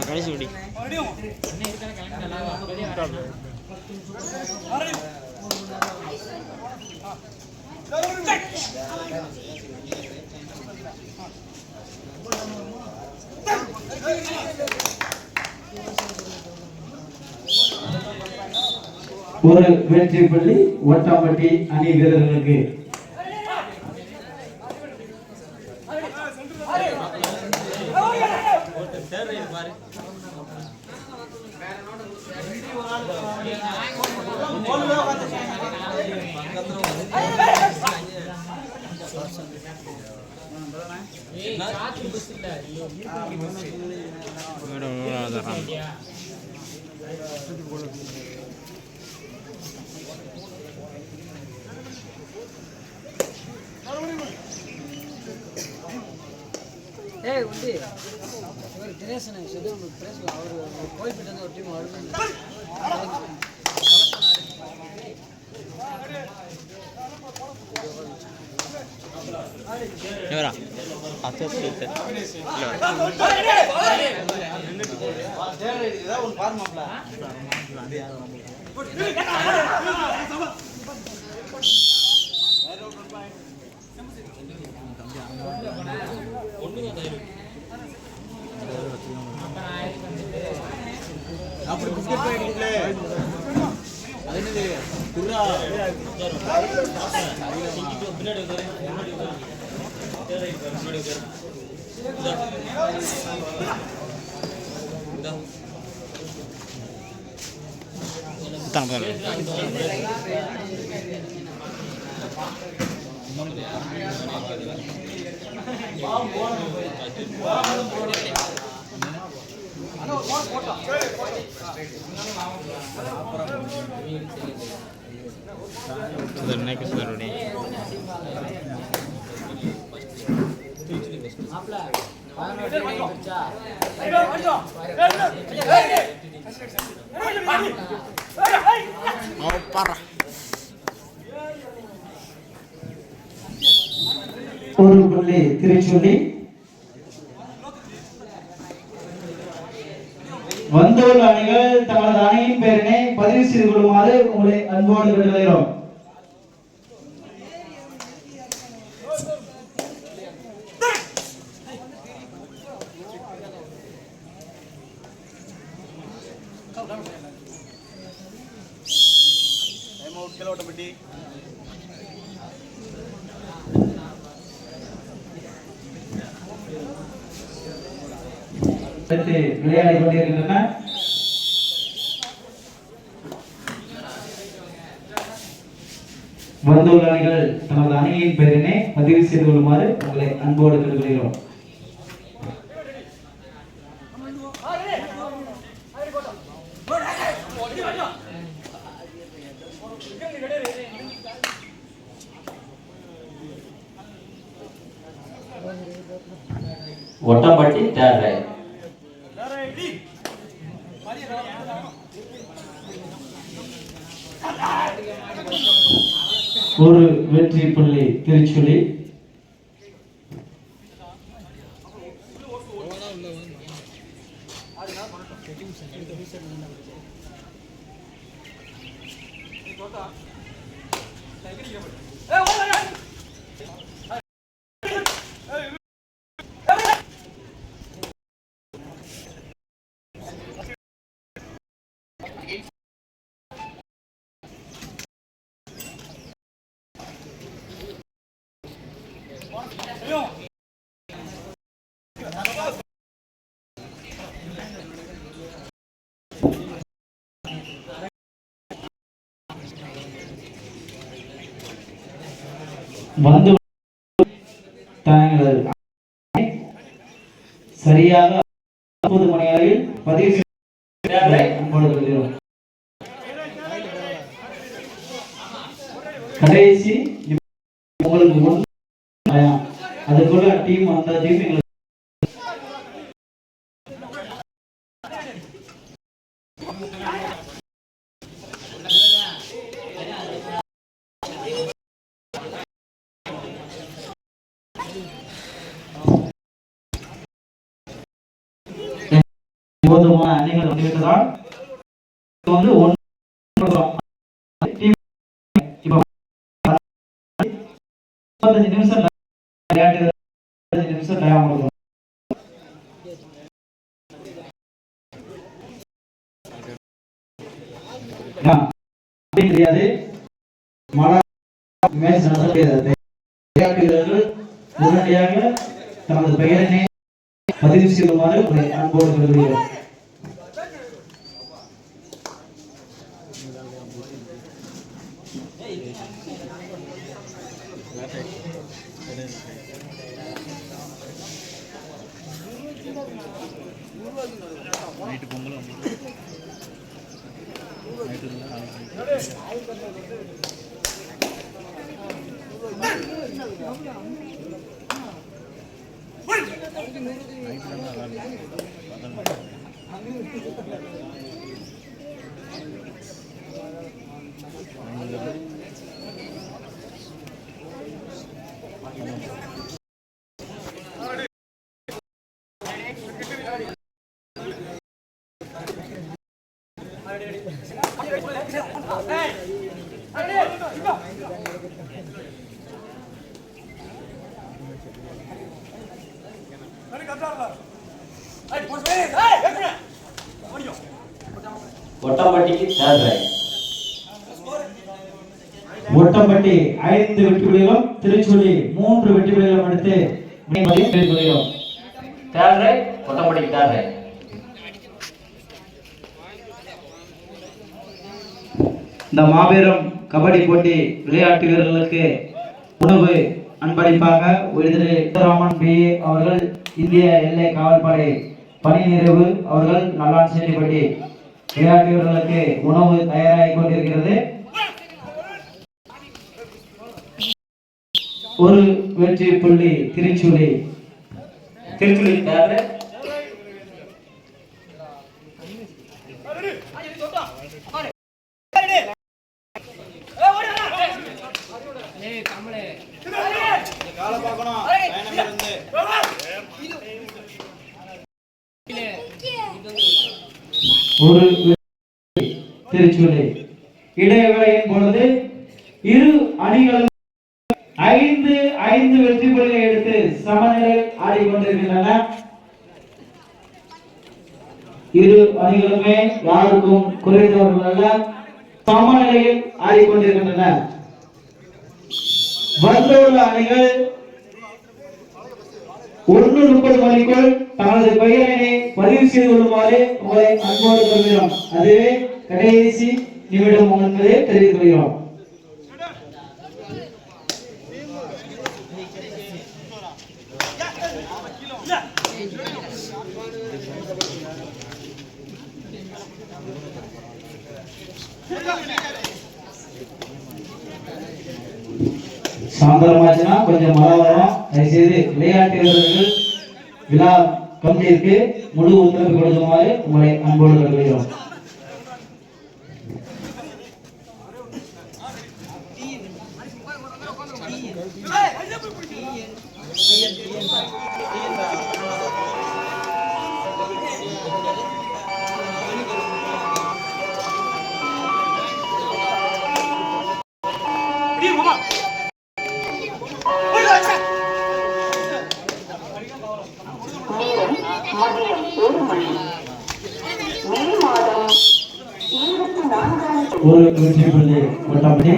கடைசி வண்டி ஒரு வெற்றி புள்ளி ஓட்டாம்பட்டி அணி வீரர்களுக்கு. தினேசன் அவர் கோயில்பேட்டை ஒரு டீம் அப்படி பிஸ்கட் பாக்கெட்ல அது என்னது குர்ரா சிங்கிட்டு பின்னாடி உட்காரு முன்னாடி உட்காரு முன்னாடி உட்காரு இதா தாங்க ஒரு புள்ளி திருச்சுள்ளி. வந்துள்ள அணிகள் தமது அணியின் பெயரினை பதிவு செய்து கொள்ளுமாறு உங்களை அன்போடு கேட்டுக்கொள்கிறோம். விளையாடி கொண்டிருக்கின்றன. வந்துள்ள அணிகள் தமது அணியின் பெயரினை பதிவு செய்து கொள்ளுமாறு உங்களை அன்போடு கேட்டுக்கொள்கிறோம். ஒட்டப்பட்டி தேர்ரை ஒரு வெற்றி புள்ளி திருச்சுள்ளி. வந்து தாங்கள் சரியாக 9 மணி அளவில் பதிவு செய்ய கடைசி உங்களுக்கு அதுக்குள்ள டீம் அந்த டீம் எங்களுக்கு போதுமான அணிகள் வந்துவிட்டதால் வந்து 35 நிமிஷம் டைம் கொடுக்கும். தெரியாது மழை மேட்ச் நடத்தப்படுகிறது. விளையாட்டு உடனடியாக தனது பெயரினை பதிவு செய்யுமாறு அன்போடு விரும்புகிறோம். ஒட்டம்பட்டி 5 வெற்றிகளும் திருச்சுழி 3 வெற்றிகளும் எடுத்து இந்த மாபெரும் கபடி போட்டி விளையாட்டு வீரர்களுக்கு உணவு அன்பளிப்பாக ராமன் பி அவர்கள் இந்திய எல்லை காவல்படை பணி நிறைவு அவர்கள் நல்லான் செட்டிப்பட்டி விளையாட்டு வீரர்களுக்கு உணவு தயாராகி கொண்டிருக்கிறது. ஒரு வெற்றி புள்ளி திருச்சுழி ஒரு திருச்சுழி இடைவேளையின் பொழுது இரு அணிகளும் 5 வெற்றி புள்ளிகளை எடுத்து சமநிலை ஆடிக்கொண்டிருக்கின்றன. இரு அணிகளுமே யாருக்கும் குறைந்தவர்கள் அல்ல, சமநிலையில் ஆடிக்கொண்டிருக்கின்றன. வந்துள்ள அணிகள் 1:30 மணிக்குள் தனது பெயரினை பதிவு செய்து கொள்ளுமாறு உங்களை அன்போடு கொள்கிறோம். அதுவே கடைசி நிமிடம் என்பதை தெரிவித்துக் கொள்கிறோம். சாயந்தரமாச்சுன்னா கொஞ்சம் மழை வரும். தயவுசெய்து விளையாட்டு வீரர்கள் விழா கமிட்டிற்கு முழு ஒத்துழைப்பு கொடுக்குமாறு உங்களை அன்போடு கேட்டுக்கொள்கிறோம். ஒரு வெற்றி புள்ளி ஒட்டம்பட்டி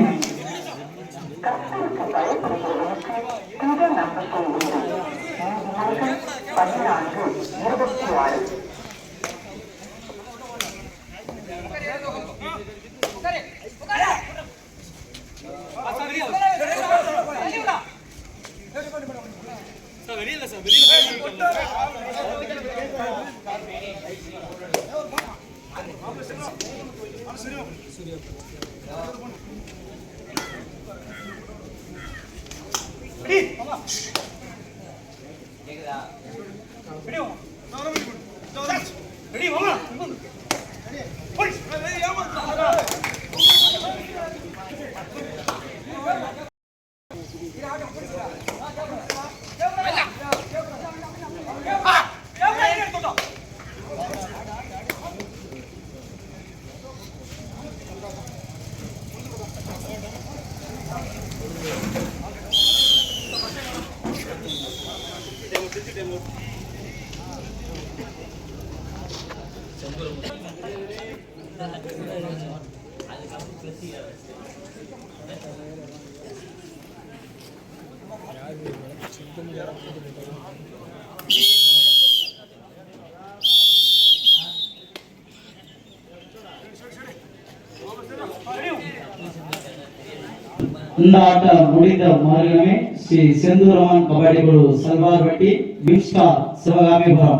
இந்த ஆட்டம் முடிந்த மறுகணமே ஸ்ரீ செந்தூரமான் கபடி குழு சல்வார்பட்டி விம்ஸ்டா சிவகாமிபுரம்.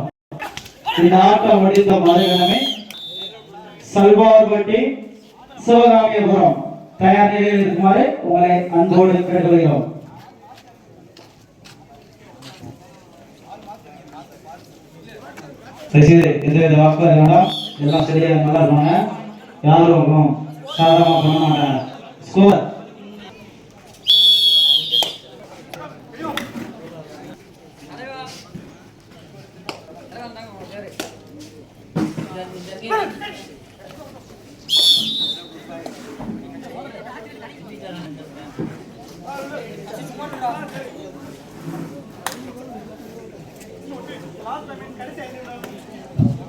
இந்த ஆட்டம் முடிந்த மறுகணமே சல்வார்பட்டி சிவகாமிபுரம் தயார் நிலையில் இருக்குமாறு உங்களை அன்போடு கேட்டுக்கொள்கிறோம். எந்தவித வாக்குவாதம் வேண்டாம். எல்லாம் சரியா நல்லா இருப்பாங்க. யாரும் சாதாரணமா பண்ண மாட்டாங்க. ஸ்கோர்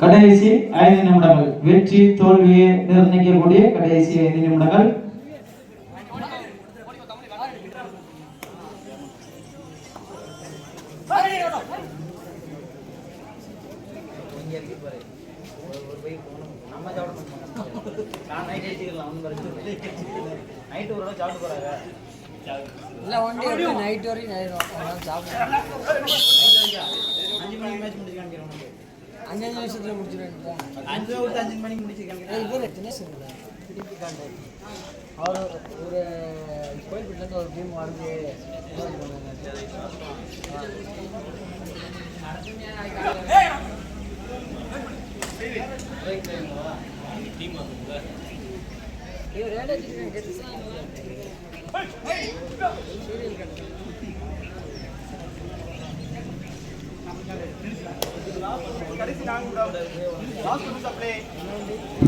கடைசி 5 நிமிடங்கள். வெற்றி தோல்வியை நிர்ணயிக்கக்கூடிய கடைசி 5 நிமிடங்கள். நைட் வரைக்கும் அஞ்சு நிமிஷத்துல முடிச்சிருக்கேன். 5 மணிக்கு முடிச்சிருக்கேன். அவர் ஒரு கோயில்பேட்டிலேருந்து ஒரு டீம் வந்து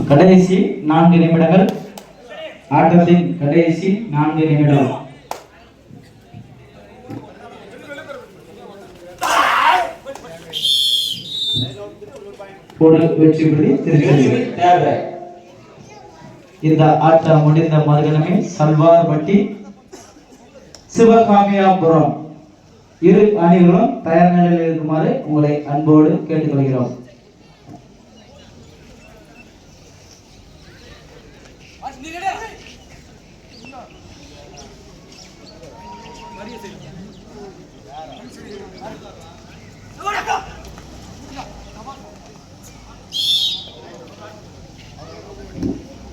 கடைசி 4 நிமிடங்கள். ஆட்டத்தின் கடைசி 4 நிமிடம். ஒரு வெற்றி புள்ளி தேவை. இந்த ஆட்டம் முடிந்த மறுகணமே சல்வார்பட்டி சிவகாமியாபுரம் இரு அணிகளும் தயார் நிலையில் இருக்குமாறு உங்களை அன்போடு கேட்டுக்கொள்கிறோம்.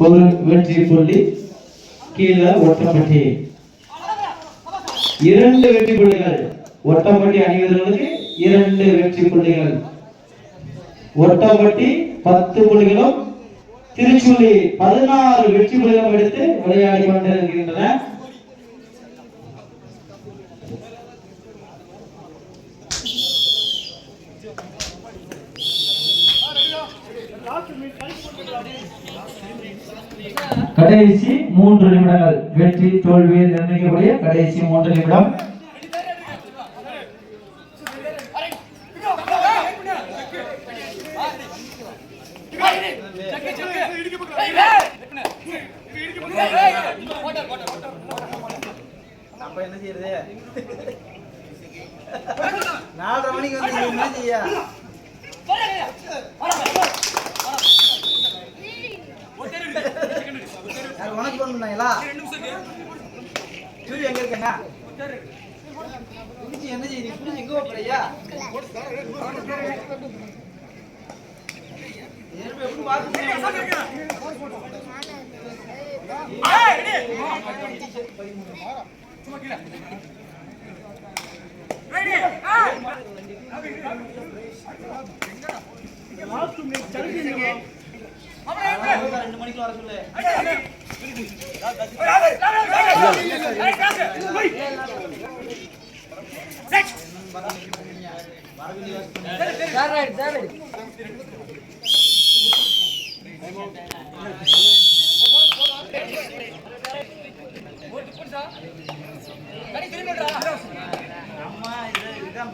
ஒரு வெற்றி புள்ளி கீழே ஒட்டப்பட்டி. 2 வெற்றி புள்ளிகள். ஒட்டப்பட்டி அணிவீரர்களுக்கு 2 வெற்றி புள்ளிகள். ஒட்டப்பட்டி 10 புள்ளிகளும் திருச்சுழி 16 வெற்றி புள்ளிகளும் எடுத்து விளையாடி கொண்டிருக்கின்றன. கடைசி 3 நிமிடங்கள். வெற்றி தோல்வியை நிர்ணயிக்கக்கூடிய கடைசி 3 நிமிடம். நம்ம என்ன செய்யறது? 4:30 மணிக்கு வந்து என்ன செய்ய? உனக்கு போன் பண்ணாங்களா? சூரிய எங்க இருக்கா? என்ன செய்ய? புடிச்சு எங்க போறியா? எப்படி பாத்து சும்மா கீழே 2 மணிக்கு வர சொல்லு. அம்மா இதுதான்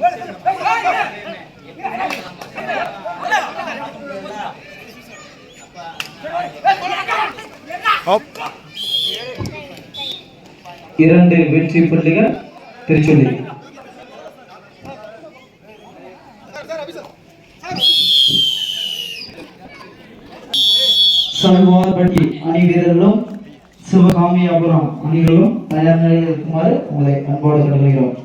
இரண்டு வெற்றி புள்ளிகள் திருச்சொல்லி. சல்வார்பட்டி அணி வீரர்களும் சிவகாமியாபுரம் அணிகளும் தயார் நிலையில் இருக்குமாறு உங்களை அன்போடு கேட்டுக்கொள்கிறோம்.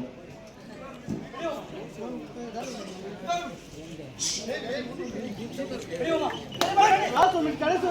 கடைசி